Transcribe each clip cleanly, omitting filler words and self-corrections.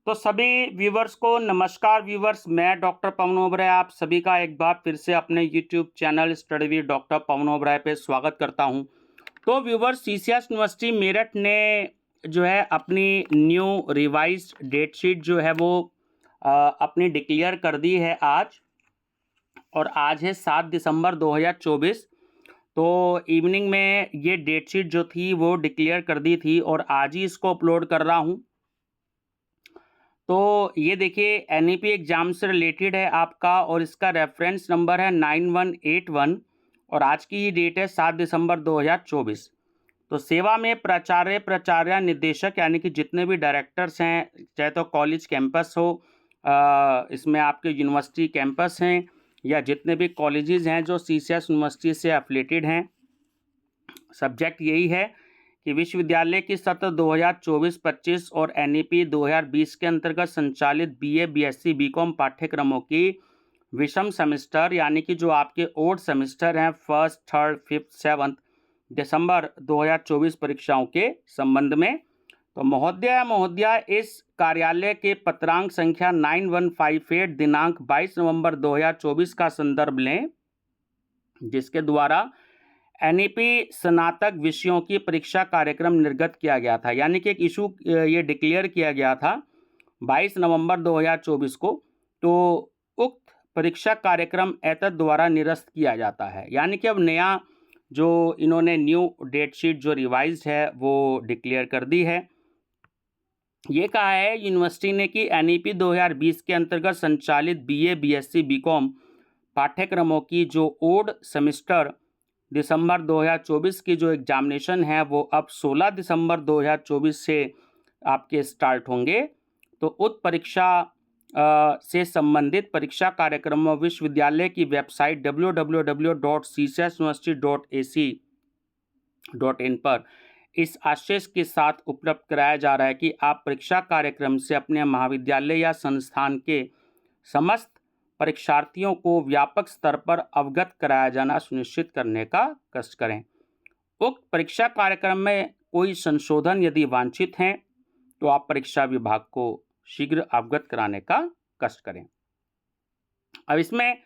तो सभी व्यूवर्स को नमस्कार व्यूवर्स, मैं डॉक्टर पवन ओबराय आप सभी का एक बार फिर से अपने YouTube channel study with doctor Pawan Oberoi पे स्वागत करता हूं। तो व्यूवर्स, सीसीएस यूनिवर्सिटी मेरठ ने जो है अपनी न्यू रिवाइज्ड डेट शीट जो है वो अपनी डिक्लेयर कर दी है आज। और आज है 7 दिसंबर 2024। तो इवनिंग में ये डेट शीट जो थी वो डिक्लेयर कर दी थी और आज ही इसको अपलोड कर रहा हूँ। तो ये देखिए, एनईपी एग्जाम से रिलेटेड है आपका और इसका रेफरेंस नंबर है 9181 और आज की ही डेट है 7 दिसंबर 2024। तो सेवा में प्राचार्य निदेशक यानी कि जितने भी डायरेक्टर्स हैं, चाहे तो कॉलेज कैंपस हो, इसमें आपके यूनिवर्सिटी कैंपस हैं या जितने भी कॉलेजेस हैं जो सीसीएस यूनिवर्सिटी से एफिलेटेड हैं, सब्जेक्ट यही है कि विश्वविद्यालय की सत्र 2024-25 और एनईपी 2020 के अंतर्गत संचालित बीए, बीएससी, बीकॉम पाठ्यक्रमों की विषम सेमेस्टर यानी कि जो आपके ओड सेमेस्टर हैं फर्स्ट, थर्ड, फिफ्थ, सेवंथ दिसंबर 2024 परीक्षाओं के संबंध में। तो महोदया इस कार्यालय के पत्रांक संख्या 9158 दिनांक 22 नवंबर 2024 का संदर्भ लें, जिसके द्वारा एनईपी स्नातक विषयों की परीक्षा कार्यक्रम निर्गत किया गया था। यानी कि एक इशू ये डिक्लेयर किया गया था 22 नवंबर 2024 को। तो उक्त परीक्षा कार्यक्रम एतद द्वारा निरस्त किया जाता है। यानी कि अब नया जो इन्होंने न्यू डेट शीट जो रिवाइज्ड है वो डिक्लेयर कर दी है। ये कहा है यूनिवर्सिटी ने कि एनईपी 2020 के अंतर्गत संचालित बीए, बीएससी, बीकॉम पाठ्यक्रमों की जो ओड सेमेस्टर दिसंबर 2024 की जो एग्जामिनेशन है वो अब 16 दिसंबर 2024 से आपके स्टार्ट होंगे। तो उक्त परीक्षा से संबंधित परीक्षा कार्यक्रमों विश्वविद्यालय की वेबसाइट www.ccsuniversity.ac.in पर इस आशय के साथ उपलब्ध कराया जा रहा है कि आप परीक्षा कार्यक्रम से अपने महाविद्यालय या संस्थान के समस्त परीक्षार्थियों को व्यापक स्तर पर अवगत कराया जाना सुनिश्चित करने का कष्ट करें। उक्त परीक्षा कार्यक्रम में कोई संशोधन यदि वांछित हैं तो आप परीक्षा विभाग को शीघ्र अवगत कराने का कष्ट करें। अब इसमें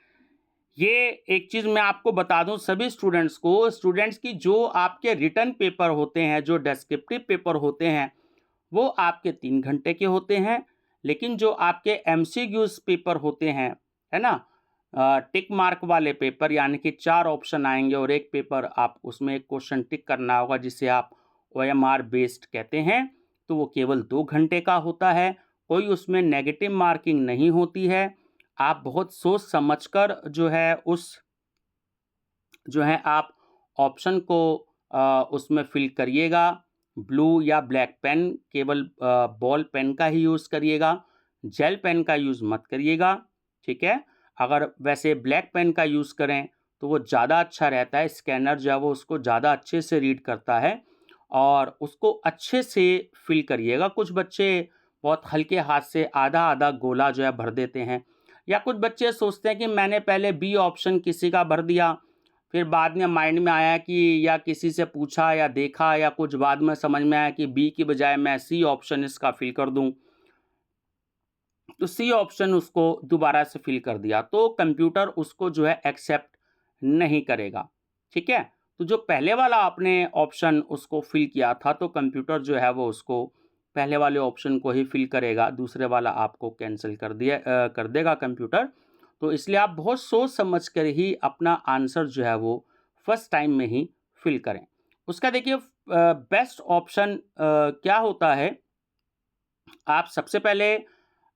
ये एक चीज़ मैं आपको बता दूं सभी स्टूडेंट्स की जो आपके रिटर्न पेपर होते हैं, जो डेस्क्रिप्टिव पेपर होते हैं, वो आपके 3 घंटे के होते हैं। लेकिन जो आपके एमसीक्यूज पेपर होते हैं, है ना, टिक मार्क वाले पेपर, यानी कि 4 ऑप्शन आएंगे और एक पेपर आप उसमें एक क्वेश्चन टिक करना होगा जिसे आप ओएमआर बेस्ड कहते हैं, तो वो केवल 2 घंटे का होता है। कोई उसमें नेगेटिव मार्किंग नहीं होती है। आप बहुत सोच समझकर जो है आप ऑप्शन को उसमें फिल करिएगा। ब्लू या ब्लैक पेन, केवल बॉल पेन का ही यूज़ करिएगा, जेल पेन का यूज़ मत करिएगा, ठीक है। अगर वैसे ब्लैक पेन का यूज़ करें तो वो ज़्यादा अच्छा रहता है, स्कैनर जो है वो उसको ज़्यादा अच्छे से रीड करता है और उसको अच्छे से फिल करिएगा। कुछ बच्चे बहुत हल्के हाथ से आधा आधा गोला जो है भर देते हैं, या कुछ बच्चे सोचते हैं कि मैंने पहले बी ऑप्शन किसी का भर दिया, फिर बाद में माइंड में आया कि या किसी से पूछा या देखा या कुछ बाद में समझ में आया कि बी की बजाय मैं सी ऑप्शन इसका फिल कर दूं, तो सी ऑप्शन उसको दोबारा से फिल कर दिया तो कंप्यूटर उसको जो है एक्सेप्ट नहीं करेगा, ठीक है। तो जो पहले वाला आपने ऑप्शन उसको फिल किया था तो कंप्यूटर जो है वो उसको पहले वाले ऑप्शन को ही फिल करेगा, दूसरे वाला आपको कैंसिल कर देगा कंप्यूटर। तो इसलिए आप बहुत सोच समझ कर ही अपना आंसर जो है वो फर्स्ट टाइम में ही फिल करें। उसका देखिए बेस्ट ऑप्शन क्या होता है। आप सबसे पहले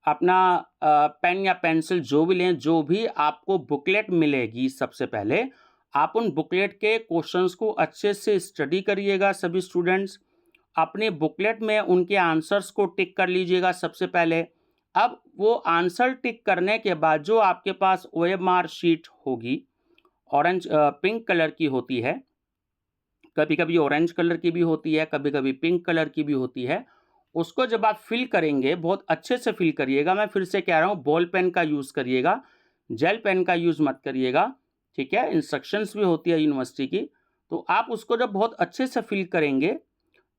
अपना पेन या पेंसिल जो भी लें, जो भी आपको बुकलेट मिलेगी, सबसे पहले आप उन बुकलेट के क्वेश्चंस को अच्छे से स्टडी करिएगा। सभी स्टूडेंट्स अपने बुकलेट में उनके आंसर्स को टिक कर लीजिएगा सबसे पहले। अब वो आंसर टिक करने के बाद जो आपके पास ओएमआर शीट होगी, ऑरेंज पिंक कलर की होती है, कभी कभी ऑरेंज कलर की भी होती है, कभी कभी पिंक कलर की भी होती है। उसको जब आप फिल करेंगे बहुत अच्छे से फिल करिएगा। मैं फिर से कह रहा हूँ, बॉल पेन का यूज़ करिएगा, जेल पेन का यूज़ मत करिएगा, ठीक है। इंस्ट्रक्शंस भी होती है यूनिवर्सिटी की। तो आप उसको जब बहुत अच्छे से फिल करेंगे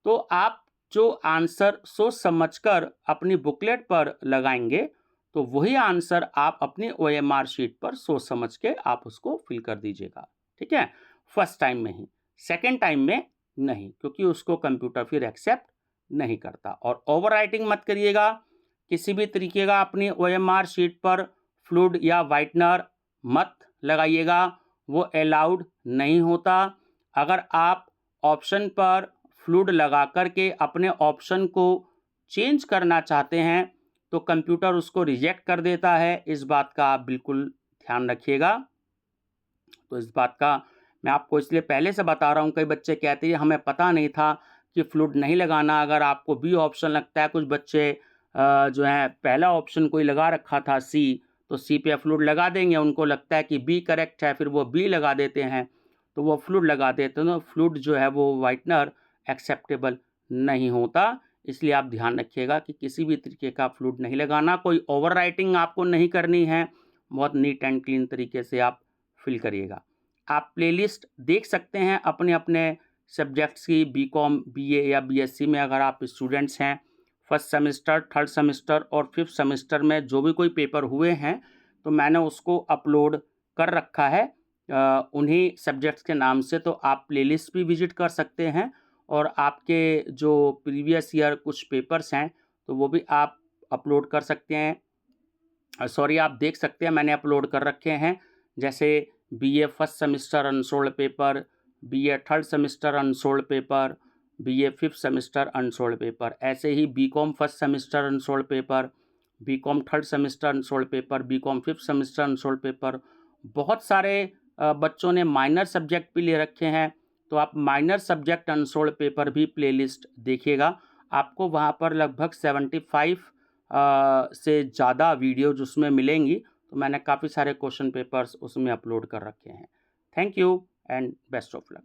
तो आप जो आंसर सोच समझकर अपनी बुकलेट पर लगाएंगे तो वही आंसर आप अपनी OMR शीट पर सोच समझ के आप उसको फिल कर दीजिएगा, ठीक है, फर्स्ट टाइम में ही। सेकेंड टाइम में नहीं, क्योंकि उसको कंप्यूटर फिर एक्सेप्ट नहीं करता। और ओवर राइटिंग मत करिएगा किसी भी तरीके का, अपनी OMR शीट पर फ्लूइड या वाइटनर मत लगाइएगा, वो अलाउड नहीं होता। अगर आप ऑप्शन पर फ्लूइड लगा करके अपने ऑप्शन को चेंज करना चाहते हैं तो कंप्यूटर उसको रिजेक्ट कर देता है, इस बात का आप बिल्कुल ध्यान रखिएगा। तो इस बात का मैं आपको इसलिए पहले से बता रहा हूँ, कई बच्चे कहते हैं हमें पता नहीं था कि फ्लूइड नहीं लगाना। अगर आपको बी ऑप्शन लगता है, कुछ बच्चे जो हैं पहला ऑप्शन कोई लगा रखा था सी, तो सी पे फ्लूइड लगा देंगे, उनको लगता है कि बी करेक्ट है, फिर वो बी लगा देते हैं, तो वो फ्लूइड लगा देते हैं, तो फ्लूइड जो है वो वाइटनर एक्सेप्टेबल नहीं होता। इसलिए आप ध्यान रखिएगा कि किसी भी तरीके का फ्लूइड नहीं लगाना, कोई ओवर राइटिंग आपको नहीं करनी है, बहुत नीट एंड क्लीन तरीके से आप फिल करिएगा। आप प्लेलिस्ट देख सकते हैं अपने अपने सब्जेक्ट्स की, बीकॉम, बीए या बीएससी में अगर आप स्टूडेंट्स हैं, फर्स्ट सेमेस्टर, थर्ड सेमेस्टर और फिफ्थ सेमेस्टर में जो भी कोई पेपर हुए हैं तो मैंने उसको अपलोड कर रखा है उन्हीं सब्जेक्ट्स के नाम से, तो आप प्लेलिस्ट भी विजिट कर सकते हैं और आपके जो प्रीवियस ईयर कुछ पेपर्स हैं तो वो भी आप अपलोड कर सकते हैं, सॉरी आप देख सकते हैं, मैंने अपलोड कर रखे हैं। जैसे BA first semester unsolved paper, BA third semester unsolved paper, BA fifth semester unsolved paper, ऐसे ही BCom first semester unsolved paper, BCom third semester unsolved paper, BCom fifth semester unsolved paper. बहुत सारे बच्चों ने माइनर सब्जेक्ट भी ले रखे हैं, तो आप माइनर सब्जेक्ट अनसोल्ड पेपर भी प्लेलिस्ट देखिएगा, आपको वहाँ पर लगभग 75 से ज़्यादा वीडियोज उसमें मिलेंगी। तो मैंने काफ़ी सारे क्वेश्चन पेपर्स उसमें अपलोड कर रखे हैं। Thank you and best of luck.